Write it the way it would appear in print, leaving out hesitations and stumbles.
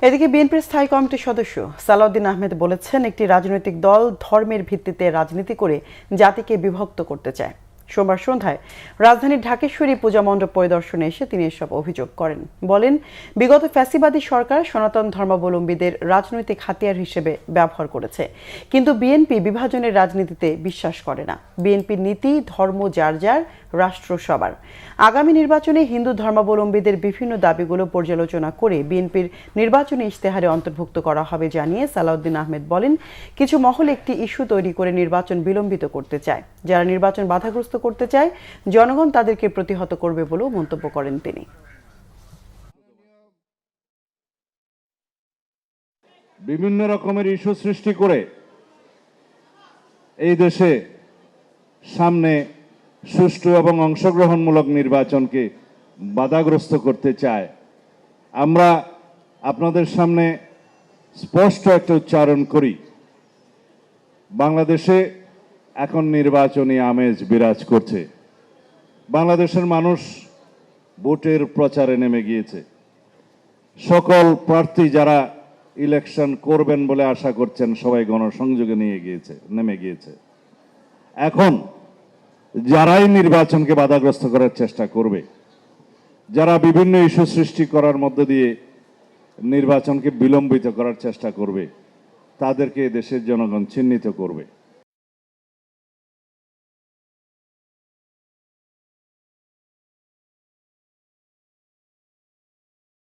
এদিকে বিএনপির স্থায়ী কমিটির সদস্য সালাউদ্দিন আহমেদ বলেছেন, একটি রাজনৈতিক দল ধর্মের ভিত্তিতে রাজনীতি করে জাতিকে বিভক্ত করতে চায়। সোমবার সন্ধ্যায় রাজধানীর ঢাকেশ্বরী পূজা মণ্ডপ পরিদর্শনে এসে তিনি এসব অভিযোগ করেন। বলেন, বিগত ফ্যাসিবাদী সরকার সনাতন ধর্মাবলম্বীদের রাজনৈতিক হাতিয়ার হিসেবে ব্যবহার করেছে, কিন্তু বিএনপি বিভাজনের রাজনীতিতে বিশ্বাস করে না। বিএনপির নীতি ধর্ম যার যার, রাষ্ট্র সবার। আগামী নির্বাচনে হিন্দু ধর্মাবলম্বীদের বিভিন্ন দাবিগুলো পর্যালোচনা করে বিএনপির নির্বাচনী ইশতেহারে অন্তর্ভুক্ত করা হবে জানিয়ে সালাউদ্দিন আহমেদ বলেন, কিছু মহল একটি ইস্যু তৈরি করে নির্বাচন বিলম্বিত করতে চায়। যারা নির্বাচন বাধাগ্রস্ত করতে চায়, জনগণ তাদেরকে প্রতিহত করবে বলেও মন্তব্য করেন তিনি। বিভিন্ন রকমের ইস্যু সৃষ্টি করে এই দেশে সামনে সুষ্ঠু এবং অংশগ্রহণমূলক নির্বাচনকে বাধাগ্রস্ত করতে চায়। আমরা আপনাদের সামনে স্পষ্ট একটা উচ্চারণ করি, বাংলাদেশে এখন নির্বাচনী আমেজ বিরাজ করছে। বাংলাদেশের মানুষ ভোটের প্রচারে নেমে গিয়েছে। সকল প্রার্থী যারা ইলেকশন করবেন বলে আশা করছেন সবাই গণসংযোগে নেমে গিয়েছে। এখন যারাই নির্বাচনকে বাধাগ্রস্ত করার চেষ্টা করবে, যারা বিভিন্ন ইস্যু সৃষ্টি করার মধ্য দিয়ে নির্বাচনকে বিলম্বিত করার চেষ্টা করবে, তাদেরকে দেশের জনগণ চিহ্নিত করবে।